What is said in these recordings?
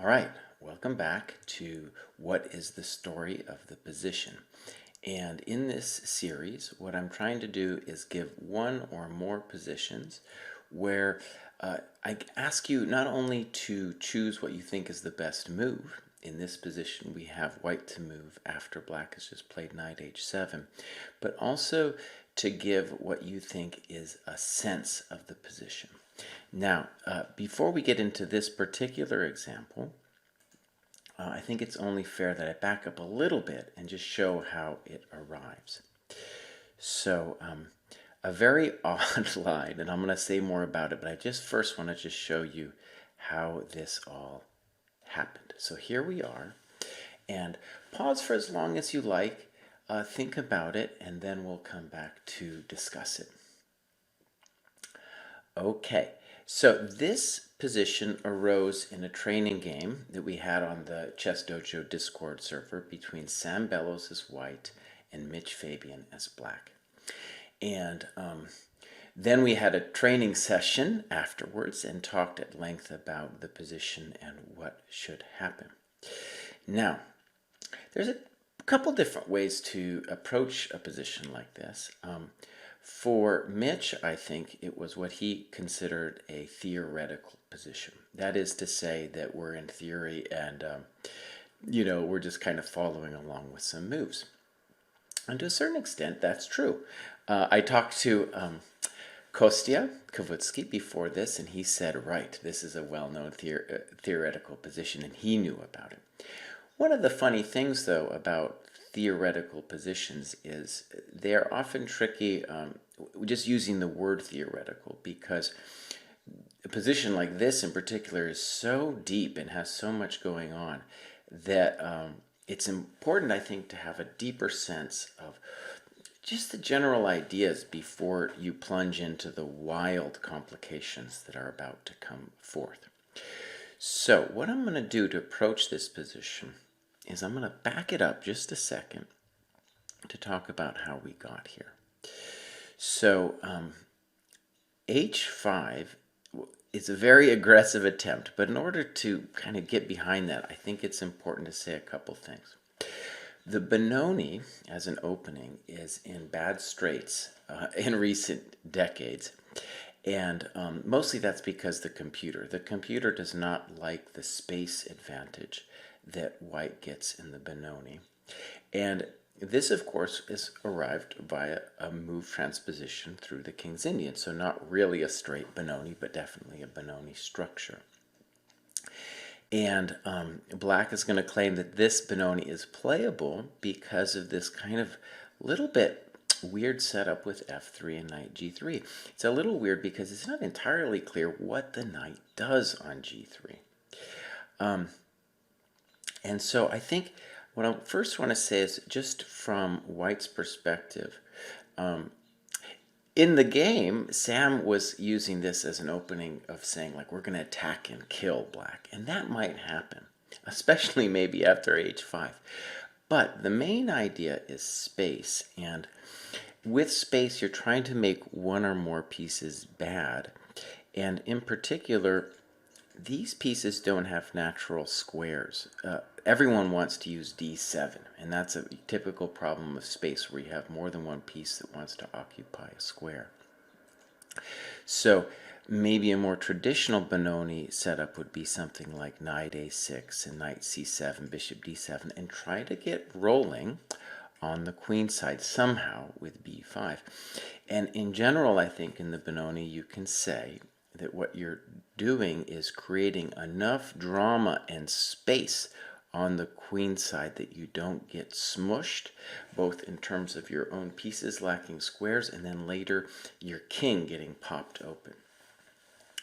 All right, welcome back to What is the Story of the Position? And in this series, what I'm trying to do is give one or more positions where I ask you not only to choose what you think is the best move. In this position, we have white to move after black has just played knight h7, but also to give what you think is a sense of the position. Now, before we get into this particular example, I think it's only fair that I back up a little bit and just show how it arrives. So, a very odd line, and I'm going to say more about it, but I just first want to just show you how this all happened. So here we are, and pause for as long as you like, think about it, and then we'll come back to discuss it. Okay, so this position arose in a training game that we had on the ChessDojo Discord server between Sam Bellows as white and Mitch Fabian as black. And then we had a training session afterwards and talked at length about the position and what should happen. Now, there's a couple different ways to approach a position like this. For Mitch, I think it was what he considered a theoretical position. That is to say that we're in theory and, we're just kind of following along with some moves. And to a certain extent, that's true. I talked to Kostya Kavutsky before this, and he said, right, this is a well-known theoretical position, and he knew about it. One of the funny things, though, about theoretical positions is they're often tricky, just using the word theoretical, because a position like this in particular is so deep and has so much going on that it's important, I think, to have a deeper sense of just the general ideas before you plunge into the wild complications that are about to come forth. So what I'm going to do to approach this position is I'm going to back it up just a second to talk about how we got here. So h5 is a very aggressive attempt, but in order to kind of get behind that, I think it's important to say a couple things. The Benoni as an opening is in bad straits in recent decades, and mostly that's because the computer does not like the space advantage that white gets in the Benoni. And this, of course, is arrived via a move transposition through the King's Indian, so not really a straight Benoni, but definitely a Benoni structure. And black is going to claim that this Benoni is playable because of this kind of little bit weird setup with f3 and knight g3. It's a little weird because it's not entirely clear what the knight does on g3. And so I think what I first want to say is, just from white's perspective, in the game, Sam was using this as an opening of saying, like, we're going to attack and kill black. And that might happen, especially maybe after h5. But the main idea is space. And with space, you're trying to make one or more pieces bad. And in particular, these pieces don't have natural squares. Everyone wants to use d7, and that's a typical problem of space where you have more than one piece that wants to occupy a square. So maybe a more traditional Benoni setup would be something like knight a6 and knight c7, bishop d7, and try to get rolling on the queen side somehow with b5. And in general, I think in the Benoni you can say that what you're doing is creating enough drama and space on the queen side that you don't get smushed, both in terms of your own pieces lacking squares and then later your king getting popped open.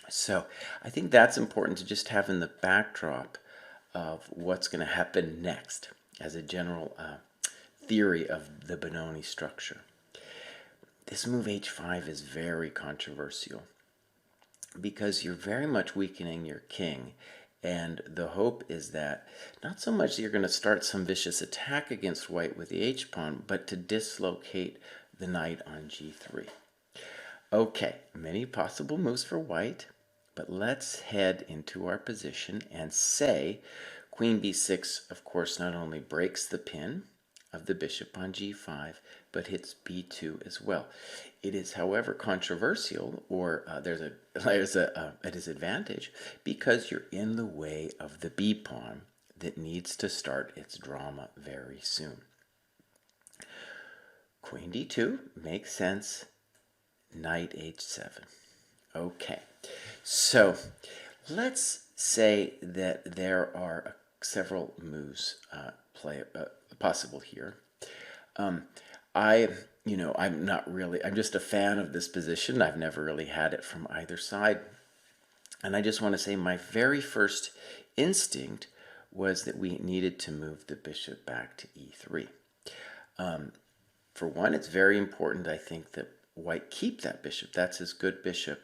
So I think that's important to just have in the backdrop of what's going to happen next as a general theory of the Benoni structure. This move h5 is very controversial, because you're very much weakening your king, and the hope is that not so much that you're going to start some vicious attack against white with the h-pawn, but to dislocate the knight on g3. Okay, many possible moves for white. But let's head into our position and say queen b6, of course, not only breaks the pin of the bishop on g5, but hits b2 as well. It is, however, controversial, or there's a disadvantage, because you're in the way of the b pawn that needs to start its drama very soon. Queen d2 makes sense. Knight h7. Okay, so let's say that there are several moves possible here. I'm not really, I'm just a fan of this position. I've never really had it from either side. And I just want to say my very first instinct was that we needed to move the bishop back to e3. For one, it's very important, I think, that white keep that bishop. That's his good bishop.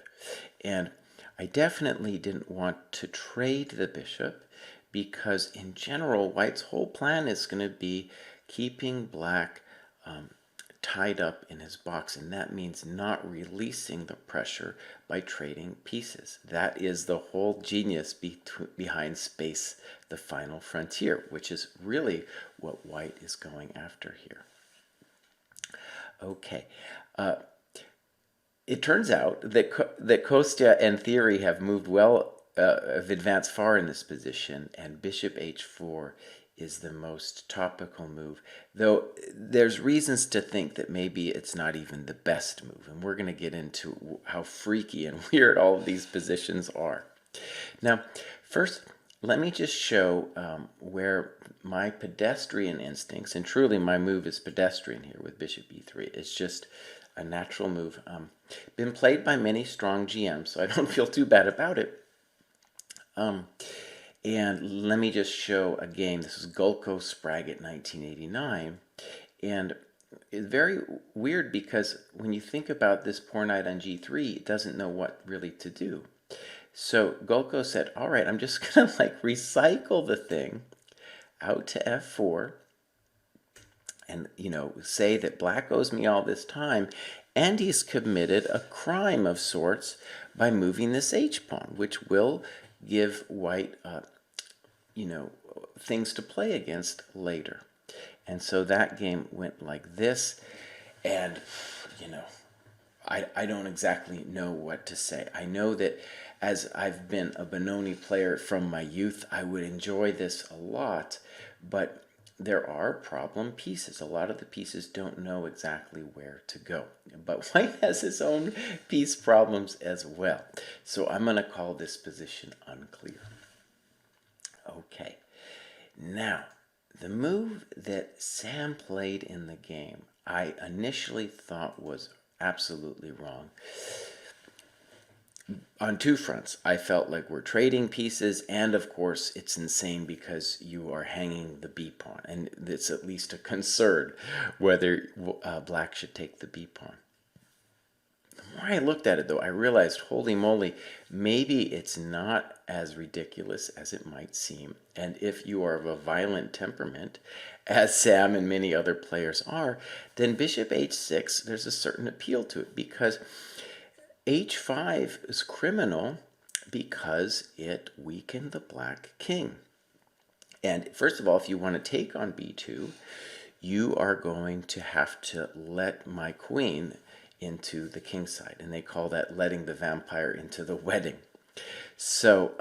And I definitely didn't want to trade the bishop because, in general, white's whole plan is going to be keeping black tied up in his box, and that means not releasing the pressure by trading pieces. That is the whole genius behind Space, the Final Frontier, which is really what white is going after here. Okay. It turns out that Kostya and theory have moved well, have advanced far in this position, and bishop h4 is the most topical move, though there's reasons to think that maybe it's not even the best move, and we're going to get into how freaky and weird all of these positions are. Now, first, let me just show where my pedestrian instincts, and truly my move is pedestrian here with bishop e3, it's just a natural move. Been played by many strong GMs, so I don't feel too bad about it. And let me just show a game. This is Gulko Spraggett 1989. And it's very weird because when you think about this poor knight on g3, it doesn't know what really to do. So Gulko said, all right, I'm just going to like recycle the thing out to f4 and, say that black owes me all this time. And he's committed a crime of sorts by moving this h-pawn, which will give white things to play against later. And so that game went like this, and I don't exactly know what to say. I know that as I've been a Benoni player from my youth, I would enjoy this a lot, but there are problem pieces. A lot of the pieces don't know exactly where to go. But white has his own piece problems as well. So I'm going to call this position unclear. Okay. Now, the move that Sam played in the game, I initially thought was absolutely wrong. On two fronts, I felt like we're trading pieces, and of course it's insane because you are hanging the b pawn, and it's at least a concern whether black should take the b pawn. The more I looked at it, though, I realized, holy moly, maybe it's not as ridiculous as it might seem, and if you are of a violent temperament, as Sam and many other players are, then bishop h6, there's a certain appeal to it, because h5 is criminal because it weakened the black king. And first of all, if you want to take on b2, you are going to have to let my queen into the king side. And they call that letting the vampire into the wedding. So,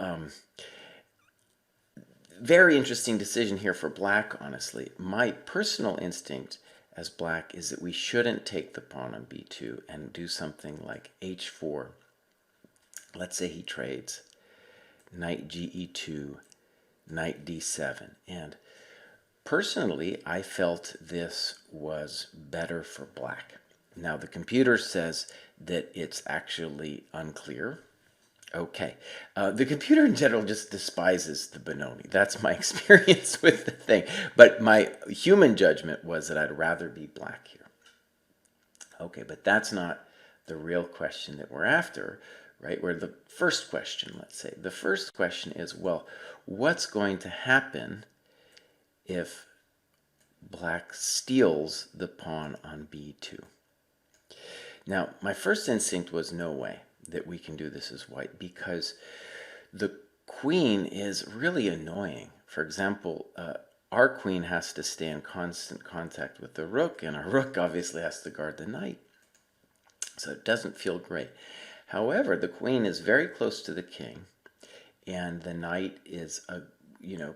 very interesting decision here for black, honestly. My personal instinct as black is that we shouldn't take the pawn on b2 and do something like h4. Let's say he trades knight ge2, knight d7. And personally, I felt this was better for black. Now, the computer says that it's actually unclear. Okay. The computer in general just despises the Benoni. That's my experience with the thing. But my human judgment was that I'd rather be black here. Okay, but that's not the real question that we're after, right? We're the first question, let's say. The first question is, well, what's going to happen if black steals the pawn on b2? Now, my first instinct was no way. that we can do this as white, because the queen is really annoying. For example, our queen has to stay in constant contact with the rook, and our rook obviously has to guard the knight. So it doesn't feel great. However, the queen is very close to the king, and the knight is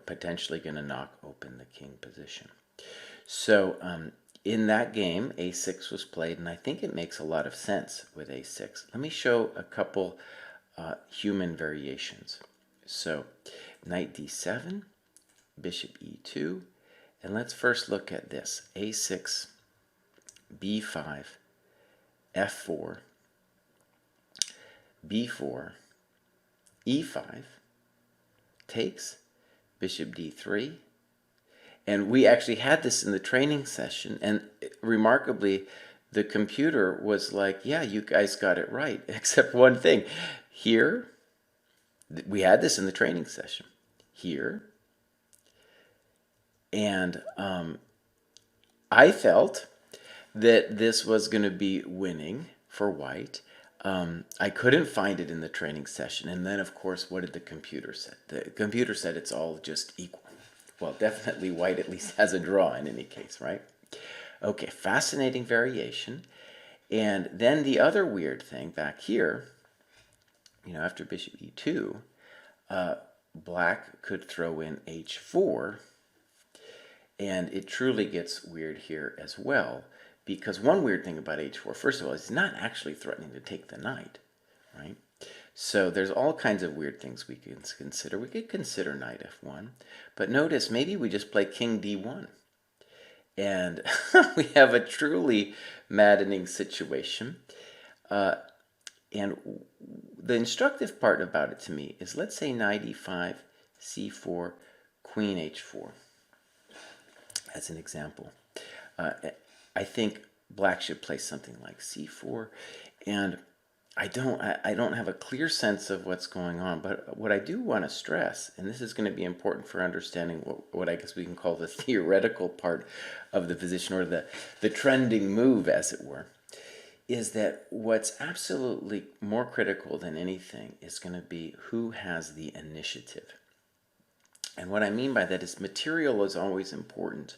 potentially going to knock open the king position. So in that game, a6 was played, and I think it makes a lot of sense with a6. Let me show a couple human variations. So knight d7, bishop e2, and let's first look at this. a6, b5, f4, b4, e5, takes, bishop d3. And we actually had this in the training session, and remarkably, the computer was like, yeah, you guys got it right, except one thing. Here, we had this in the training session. Here, and I felt that this was going to be winning for white. I couldn't find it in the training session. And then, of course, what did the computer say? The computer said it's all just equal. Well, definitely white at least has a draw in any case, right? Okay, fascinating variation. And then the other weird thing back here, after bishop e2, black could throw in h4, and it truly gets weird here as well, because one weird thing about h4, first of all, is not actually threatening to take the knight, right? So there's all kinds of weird things we can consider. We could consider knight f1, but notice maybe we just play king d1. And we have a truly maddening situation. And the instructive part about it to me is, let's say knight e5, c4, queen h4, as an example. I think black should play something like c4, and I don't have a clear sense of what's going on, but what I do want to stress, and this is going to be important for understanding what I guess we can call the theoretical part of the position, or the trending move, as it were, is that what's absolutely more critical than anything is going to be who has the initiative. And what I mean by that is material is always important,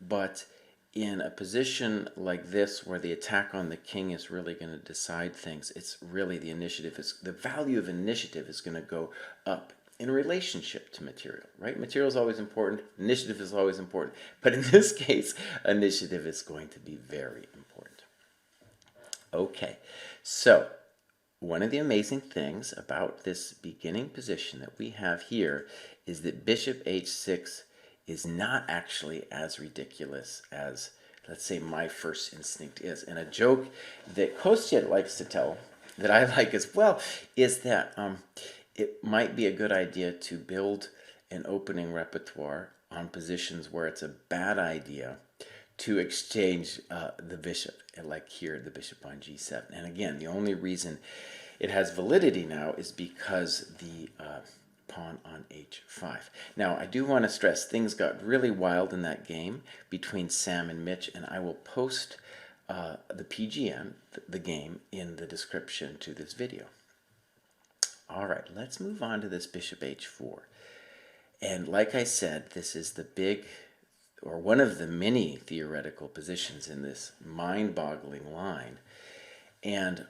but in a position like this where the attack on the king is really going to decide things, it's really the value of initiative is going to go up in relationship to material, right? Material is always important, initiative is always important, but in this case, initiative is going to be very important. Okay, so one of the amazing things about this beginning position that we have here is that bishop h6 is not actually as ridiculous as, let's say, my first instinct is. And a joke that Kostya likes to tell, that I like as well, is that it might be a good idea to build an opening repertoire on positions where it's a bad idea to exchange the bishop, like here, the bishop on g7. And again, the only reason it has validity now is because the pawn on h5. Now, I do want to stress things got really wild in that game between Sam and Mitch, and I will post the PGM, the game, in the description to this video. All right, let's move on to this bishop h4. And like I said, this is the big, or one of the many theoretical positions in this mind-boggling line. And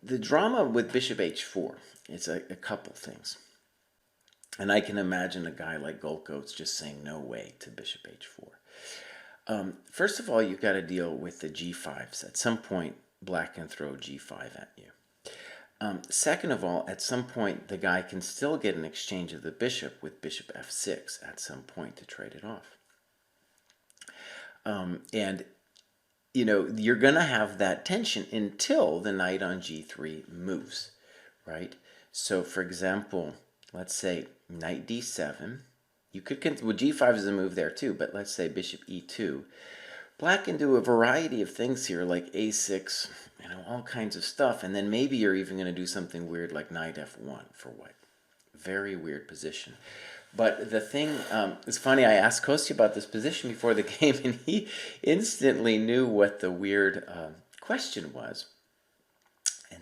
the drama with bishop h4 is a couple things. And I can imagine a guy like Golkos just saying no way to bishop h4. First of all, you've got to deal with the g5s. At some point, black can throw g5 at you. Second of all, at some point, the guy can still get an exchange of the bishop with bishop f6 at some point to trade it off. And you're going to have that tension until the knight on g3 moves, right? So, for example, let's say knight d7. You could, well, g5 is a move there too, but let's say bishop e2. Black can do a variety of things here, like a6, all kinds of stuff, and then maybe you're even going to do something weird like knight f1 for white. Very weird position. But the thing, it's funny, I asked Kostya about this position before the game, and he instantly knew what the weird question was.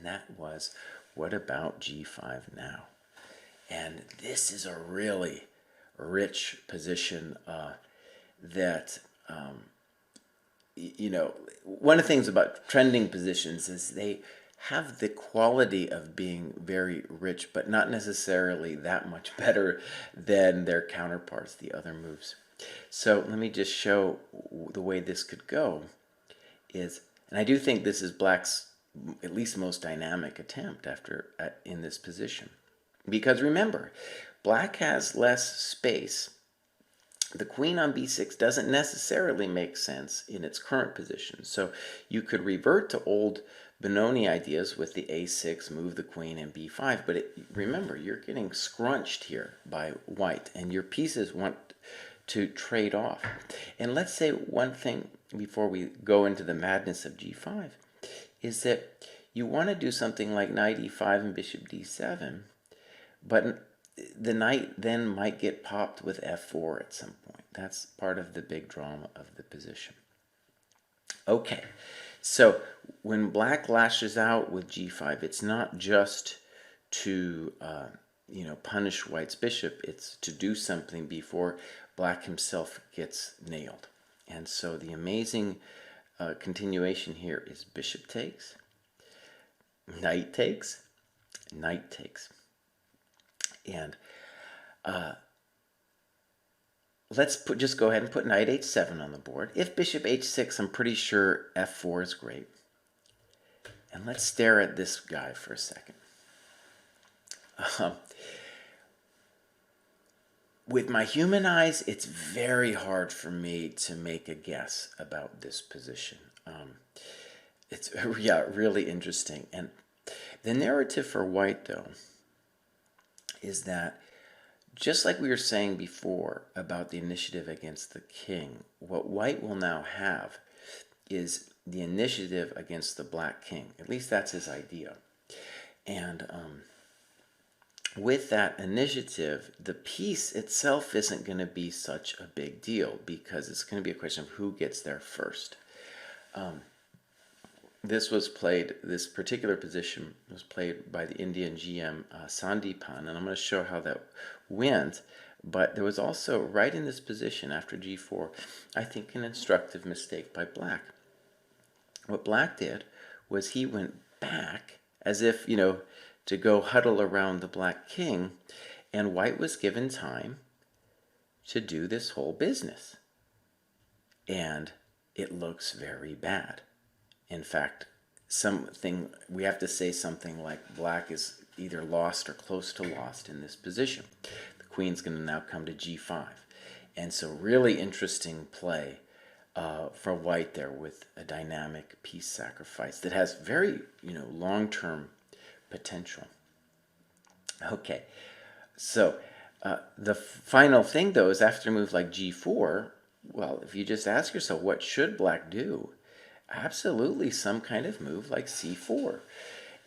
and that was, what about g5 now? And this is a really rich position that, you know, one of the things about trending positions is they have the quality of being very rich, but not necessarily that much better than their counterparts, the other moves. So let me just show the way this could go is, and I do think this is Black's at least most dynamic attempt after in this position. Because remember, Black has less space. The queen on b6 doesn't necessarily make sense in its current position. So you could revert to old Benoni ideas with the a6, move the queen, and b5. But remember, you're getting scrunched here by white, and your pieces want to trade off. And let's say one thing before we go into the madness of g5 is that you want to do something like knight e5 and bishop d7, but the knight then might get popped with f4 at some point. That's part of the big drama of the position. Okay, so when Black lashes out with g5, it's not just to punish White's bishop. It's to do something before Black himself gets nailed. And so the amazing continuation here is bishop takes, knight takes, knight takes. And let's just go ahead and put knight h7 on the board. If bishop h6, I'm pretty sure f4 is great. And let's stare at this guy for a second. With my human eyes, it's very hard for me to make a guess about this position. It's really interesting. And the narrative for White, though, is that just like we were saying before about the initiative against the king, what White will now have is the initiative against the Black king. At least that's his idea. And with that initiative, the piece itself isn't going to be such a big deal because it's going to be a question of who gets there first. This particular position was played by the Indian GM Sandeepan, and I'm going to show how that went. But there was also, right in this position after g4, I think an instructive mistake by Black. What Black did was he went back as if, to go huddle around the Black king, and White was given time to do this whole business. And it looks very bad. In fact, we have to say something like Black is either lost or close to lost in this position. The queen's going to now come to g5. And so really interesting play for White there with a dynamic piece sacrifice that has very, long-term potential. Okay, so the final thing, though, is after a move like g4, well, if you just ask yourself, what should Black do? Absolutely some kind of move like c4.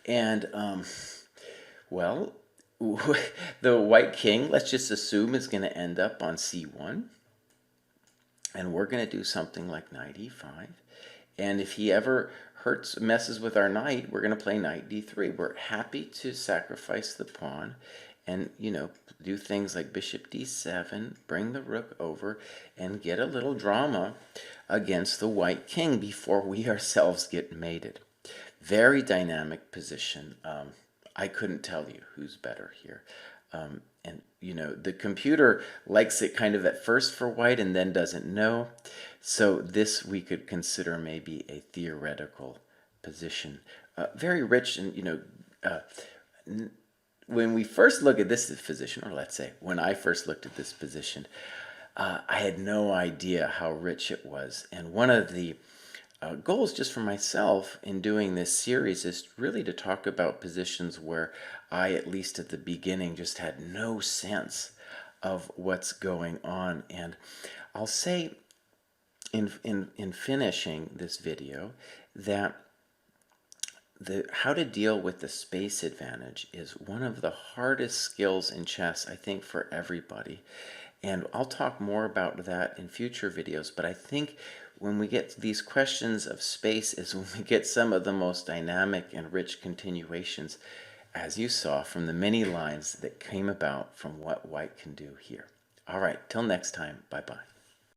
And, well, the White king, let's just assume, is going to end up on c1. And we're going to do something like knight e5. And if he ever messes with our knight, we're going to play knight d3. We're happy to sacrifice the pawn and, do things like bishop d7, bring the rook over, and get a little drama against the White king before we ourselves get mated. Very dynamic position. I couldn't tell you who's better here. And, the computer likes it kind of at first for White and then doesn't know. So this we could consider maybe a theoretical position. Very rich and, when we first look at this position, or let's say when I first looked at this position, I had no idea how rich it was. And one of the goals just for myself in doing this series is really to talk about positions where I, at least at the beginning, just had no sense of what's going on. And I'll say in finishing this video that how to deal with the space advantage is one of the hardest skills in chess, I think, for everybody. And I'll talk more about that in future videos, but I think when we get these questions of space is when we get some of the most dynamic and rich continuations, as you saw from the many lines that came about from what white can do here. All right, till next time, bye-bye.